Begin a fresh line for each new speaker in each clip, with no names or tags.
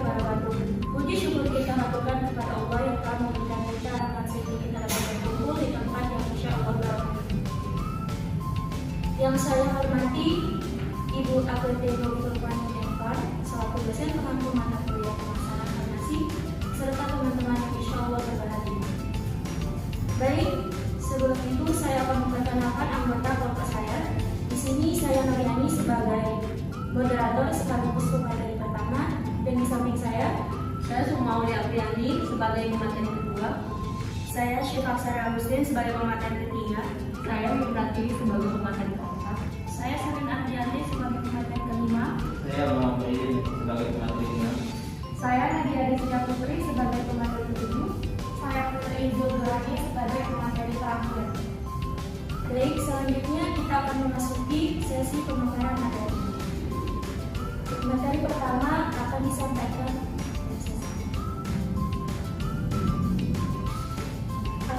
wabarakatuh. Puji syukur kita lakukan kepada Allah yang telah memberikan kita harapan sehingga kita dapat berkumpul di tempat yang insya Allah berkah. Yang saya hormati Ibu APT Nurulwani Envar selaku dosen pengampu mata kuliah pemasaran farmasi serta teman-teman yang insya Allah berbahagia. Baik, sebelum itu saya akan memperkenalkan anggota kelompok saya. Di sini saya Nuriani sebagai moderator sekaligus pemateri pertama, dan di samping saya
Sumauli Apriani sebagai pemateri kedua.
Saya Syifa Sara Agustin sebagai pemateri ketiga.
Saya Miftati sebagai pemateri keempat.
Saya Sarin Ardianti sebagai pemateri kelima.
Saya Muhammad Idin sebagai pemateri enam.
Saya Nadia Rizka Putri sebagai pemateri ketujuh. Saya Putri Zulhani sebagai pemateri terakhir. Baik, selanjutnya kita akan memasuki sesi pemaparan materi. Materi pertama akan disampaikan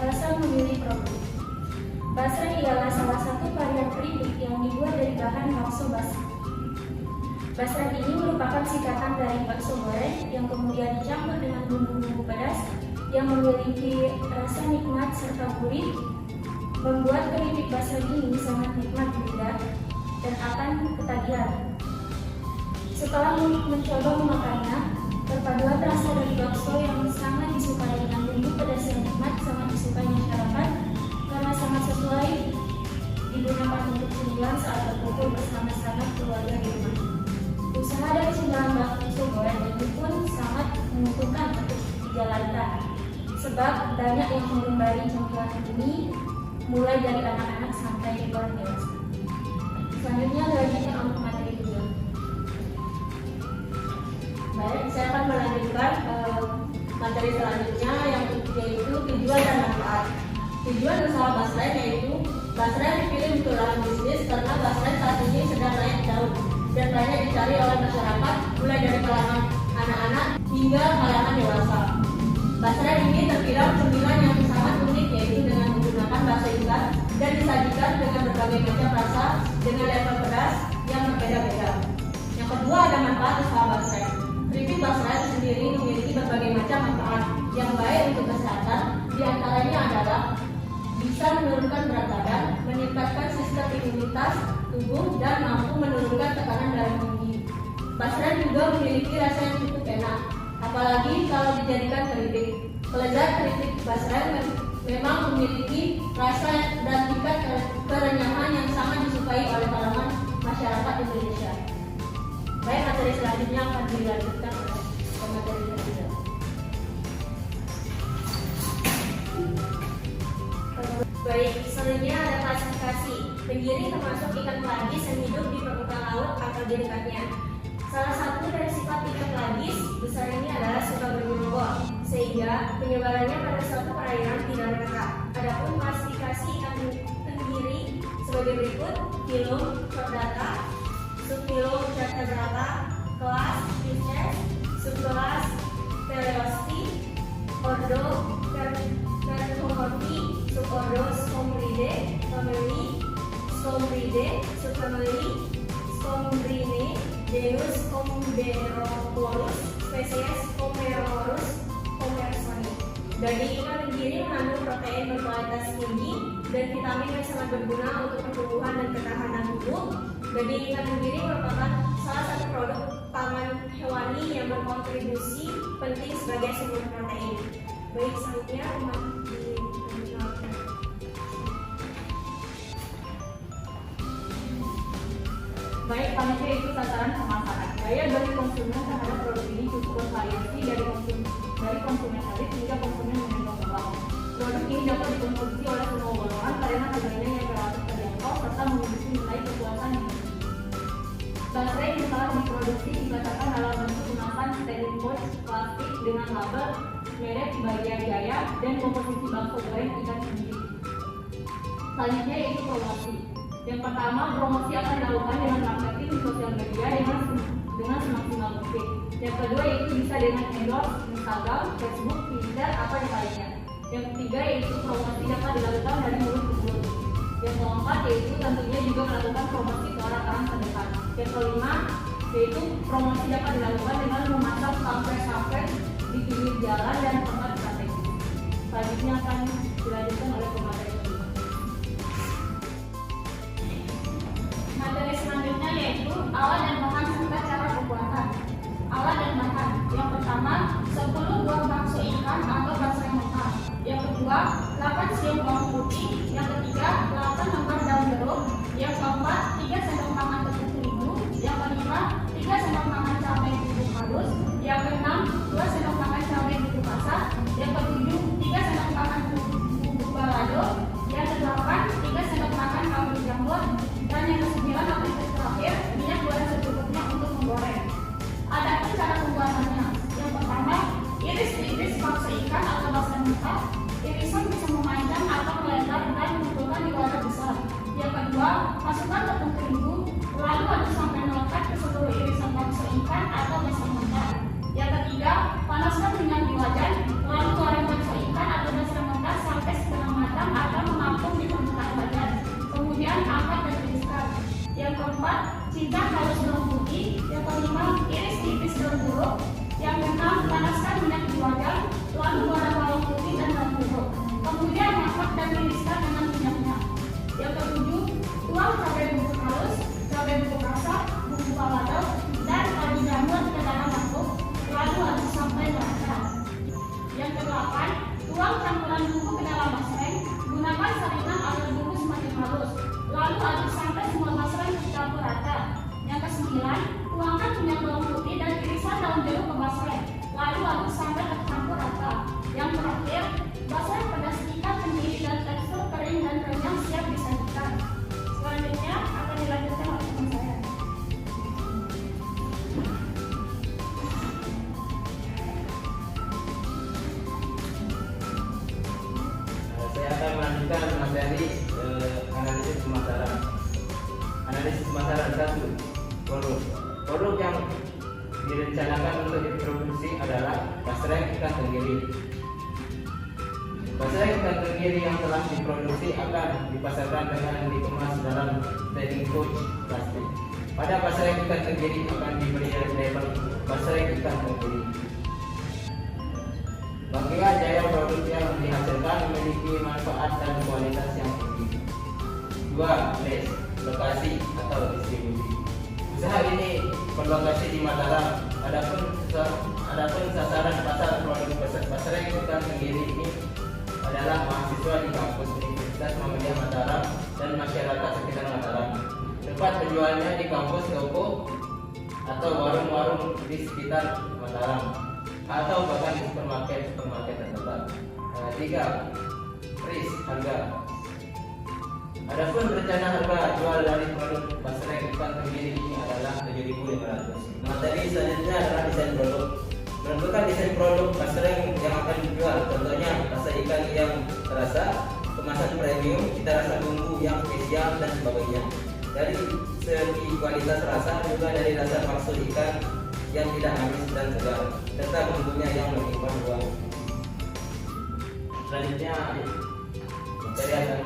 alasan memilih produk. Basreng ialah salah satu varian keripik yang dibuat dari bahan bakso basah. Basreng ini merupakan singkatan dari bakso goreng yang kemudian dicampur dengan bumbu-bumbu pedas yang memiliki rasa nikmat serta gurih, membuat keripik basreng ini sangat nikmat di lidah dan akan ketagihan. Setelah mencoba memakannya, perpaduan rasa dari bakso yang sangat disukai dengan bumbu pedas yang nikmat sangat disukai masyarakat karena sangat sesuai digunakan untuk cemilan saat berkumpul bersama-sama keluarga di rumah. Usaha dari cemilan bakso goreng ini pun sangat menguntungkan untuk dijalankan, sebab banyak yang mengembali cemilan ini mulai dari anak-anak sampai orang dewasa. Selanjutnya lanjutnya untuk materi kedua.
Baik, saya akan melanjutkan materi selanjutnya yang yaitu tujuan dan manfaat. Tujuan usaha Basreng yaitu Basreng dipilih untuk lahan bisnis karena Basreng saat ini sedang naik daun dan banyak dicari oleh masyarakat mulai dari kalangan anak-anak hingga kalangan dewasa. Basreng ini terbilang cemilan yang sangat unik yaitu dengan menggunakan bakso ikan dan disajikan dengan berbagai macam rasa dengan level pedas yang berbeda-beda. Yang kedua ada manfaat usaha Basreng. Keripik Basreng sendiri memiliki berbagai macam manfaat yang baik untuk kesehatan. Di antaranya adalah bisa menurunkan berat badan, meningkatkan sistem imunitas tubuh, dan mampu menurunkan tekanan darah tinggi. Basreng juga memiliki rasa yang cukup enak, apalagi kalau dijadikan keripik. Kelezat keripik Basreng memang memiliki rasa dan tingkat kerenyahan yang sangat disukai oleh kalangan masyarakat Indonesia. Baik, materi selanjutnya akan dilanjutkan oleh materi ketiga.
Baik, selanjutnya ada klasifikasi. Penggiri termasuk ikan pelagis yang hidup di permukaan laut atau di dekatnya. Salah satu dari sifat ikan pelagis besar ini adalah suka bergerombol, sehingga penyebarannya pada suatu perairan tidak merata. Adapun klasifikasi ikan penggiri sebagai berikut: filum, chordata, subfilum Vertebrata, kelas Pisces, subkelas Teleosti, ordo Vertebrati, subordo Scombridae, family Scombridae, subfamily Scombrine, genus Scomberoporus, spesies Comeroporus comersoni. Daging ikan tenggiri mengandung protein berkualitas tinggi dan vitamin yang sangat berguna untuk pertumbuhan dan ketahanan tubuh. Daging ikan tenggiri merupakan salah satu produk pangan hewani yang berkontribusi penting sebagai sumber protein. Baik, selanjutnya
Baik, selanjutnya itu tataran pemasaran. Daya beli konsumen terhadap produk ini cukup bervariasi dari konsumen elit hingga konsumen menengah ke bawah. Produk ini dapat dikonsumsi oleh semua golongan karena harganya yang relatif terjangkau serta memiliki nilai kepuasan yang tinggi. Basreng yang telah diproduksi dibacakan dalam bentuk kemasan stainless pouch plastik dengan label merek Bagia Jaya dan komposisi bakso goreng ikan tenggiri. Selanjutnya yaitu promosi. Yang pertama, promosi akan dilakukan dengan marketing di sosial media dengan semaksimal mungkin. Yang kedua yaitu bisa dengan endorse Instagram, Facebook, Twitter, atau yang lainnya. Yang ketiga yaitu promosi dapat dilakukan dari mulut ke mulut. Yang keempat yaitu tentunya juga melakukan promosi ke orang-orang terdekat. Yang kelima, yaitu promosi dapat dilakukan dengan memasang sampai di pinggir jalan dan tempat strategis. Selanjutnya akan dilanjutkan oleh pemateri kedua.
Materi selanjutnya yaitu alat dan bahan serta cara pembuatan. Alat dan bahan. Yang pertama, 10 buah bakso ikan atau basreng mentah. Yang kedua, 8 siung bawang putih. Yang ketiga, 8 lembar daun jeruk. Yang keempat, 3 sendok makan tepung terigu. Yang kelima, 3 sendok makan cabai bubuk halus. Yang keenam, 2 sendok makan cabai bubuk kasar. Yang ketujuh, 3 sendok makan bubuk balado. Yang kedelapan, 3 sendok makan kaldu janggut. Dan yang kesembilan atau yang terakhir, minyak goreng secukupnya untuk menggoreng. Adapun cara pembuatannya, yang pertama, iris tipis bakso ikan atau basreng mentah. Irisan bisa memanjang atau melebar dan mengumpulkan di wadah besar. Yang kedua, masukkan tepung terigu, lalu aduk sampai melekat ke seluruh irisan bakso ikan atau basreng mentah. Yang ketiga, panaskan minyak di wajan, lalu goreng bakso ikan atau basreng mentah sampai setengah matang atau mengapung di permukaan wajan. Kemudian angkat dan tiriskan. Yang keempat, cincang halus bawang putih. Yang kelima, iris tipis daun jeruk. Yang keenam, panaskan minyak di wajan, lalu goreng bawang putih dan daun jeruk. Kemudian angkat dan tiriskan dengan minyaknya. Yang ketujuh, tuang cabai bubuk halus, cabai bubuk kasar, bumbu balado, dan kaldu jamur ke dalam mangkuk, lalu aduk sampai merata. Yang kedelapan, tuang campuran bumbu ke dalam basreng, gunakan saringan agar bumbu semakin halus, lalu aduk sampai semua basreng tercampur rata. Yang kesembilan, tuangkan minyak bawang putih dan irisan daun jeruk ke basreng, lalu aduk sampai tercampur rata. Yang terakhir, basreng pedas ikan sendiri dan tekstur kering dan renyah siap disajikan. Selanjutnya akan dilanjutkan oleh teman saya.
Saya akan melanjutkan materi analisis pemasaran. Analisis pemasaran 1. Produk yang direncanakan untuk diproduksi adalah basreng ikan tenggiri. Basreng ikan tenggiri yang telah diproduksi akan dipasarkan dengan dikemas dalam trading pouch plastik. Pada basreng ikan tenggiri akan diberi label basreng ikan tenggiri. Bagian jaya produk yang dihasilkan memiliki manfaat dan kualitas yang tinggi. 2. Place, lokasi atau distribusi. Usaha ini berlokasi di Mataram. Adapun sasaran pasar produk basreng ikan tenggiri ini adalah mahasiswa di kampus Universitas Muhammadiyah Mataram dan masyarakat sekitar Mataram. Tempat penjualnya di kampus, toko, atau warung-warung di sekitar Mataram, atau bahkan di supermarket terdekat. 3. Price, harga. Adapun rencana harga jual dari produk basreng ikan tenggiri ini adalah 7.500. Materi selanjutnya adalah desain produk. Menentukan desain produk basreng yang akan dijual, contohnya rasa ikan yang terasa, kemasan premium, cita rasa bumbu yang spesial dan sebagainya. Dari segi kualitas rasa juga dari rasa bakso ikan yang tidak amis dan segar, serta bumbunya yang menimbang ruang. Selanjutnya materi akan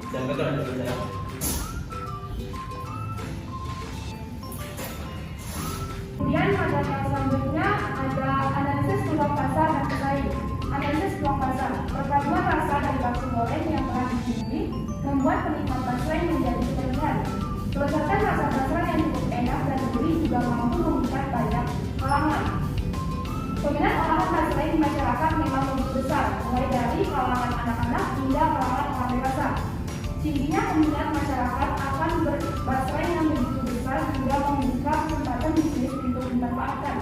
disampaikan oleh saya.
Kemudian pada tahap selanjutnya ada analisis peluang pasar dan pesaing. Analisis peluang pasar, perpaduan rasa dari bakso goreng yang telah dicuci membuat penikmat basreng menjadi pilihan. Kelezatan rasa basreng yang cukup enak dan gurih juga mampu memikat banyak kalangan. Peminat olahan basreng di masyarakat memang begitu besar, mulai dari kalangan anak-anak hingga kalangan orang dewasa. Tingginya peminat masyarakat akan basreng yang begitu besar juga membuka kesempatan bisnis untuk dimanfaatkan.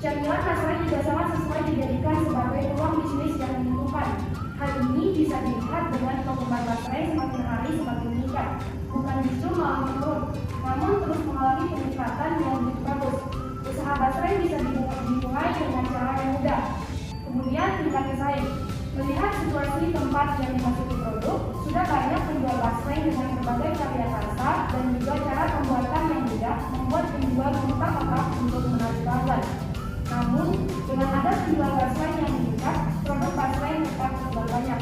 Camilan basreng juga sangat sesuai dijadikan sebagai peluang bisnis yang menguntungkan. Hal ini bisa dilihat dengan penggemar basreng semakin hari semakin meningkat, bukan justru malah menurun, namun terus mengalami peningkatan yang begitu bagus. Usaha basreng bisa dimulai dengan cara yang mudah. Kemudian tingkat pesaing. Melihat situasi tempat yang dimasuki produk, sudah banyak penjual basreng dengan berbagai varian rasa dan juga cara pembuatan yang mudah membuat penjual mengotak-atik untuk menarik pelanggan. Namun, dengan ada penjual basreng yang meningkat, produk basreng tetap terjual banyak.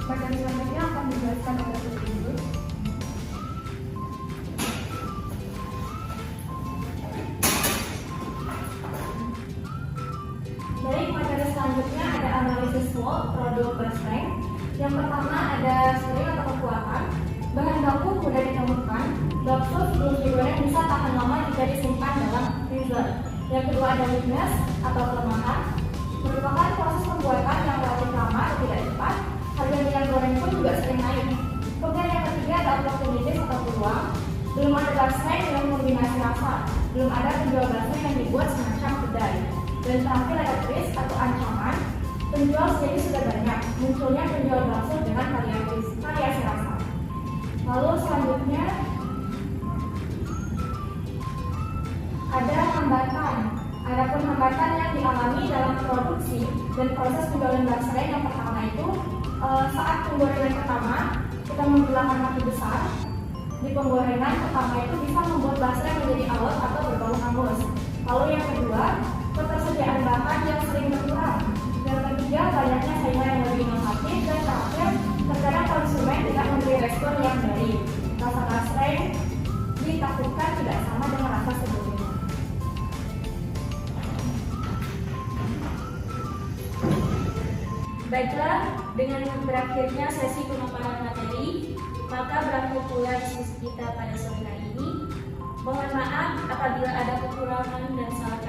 Materi selanjutnya akan dijelaskan oleh Ibu. produk basreng. Yang pertama ada sering atau kekuatan. Bahan baku mudah ditemukan. Bakso sebelum digoreng bisa tahan lama jika disimpan dalam freezer. Yang kedua ada weakness atau kelemahan. Merupakan proses pembuatan yang relatif lama atau tidak cepat. Harga minyak goreng pun juga sering naik. Kemudian yang ketiga ada opportunities atau peluang. Belum ada basreng dengan kombinasi rasa. Belum ada penjual basreng yang dibuat semacam kedai. Dan terakhir ada risk atau ancaman. Penjual sendiri sudah banyak. Munculnya penjual bakso dengan variasi rasa. Lalu selanjutnya ada hambatan. Adapun hambatan yang dialami dalam produksi dan proses penjualan basreng yang pertama itu saat penggorengan pertama kita menggunakan api besar. Di penggorengan pertama itu bisa membuat basreng menjadi alot atau berbau hangus. Lalu yang kedua, ketersediaan bahan yang sering berkurang. Yang ketiga, banyaknya saingan yang lebih inovatif. Dan terakhir, terkadang konsumen tidak memberi respon yang baik. Rasa basreng ditakutkan tidak sama dengan rasa sebelumnya.
Baiklah, dengan berakhirnya sesi pemaparan materi, maka berakhir pula diskusi kita pada sore hari ini. Mohon maaf apabila ada kekurangan dan salah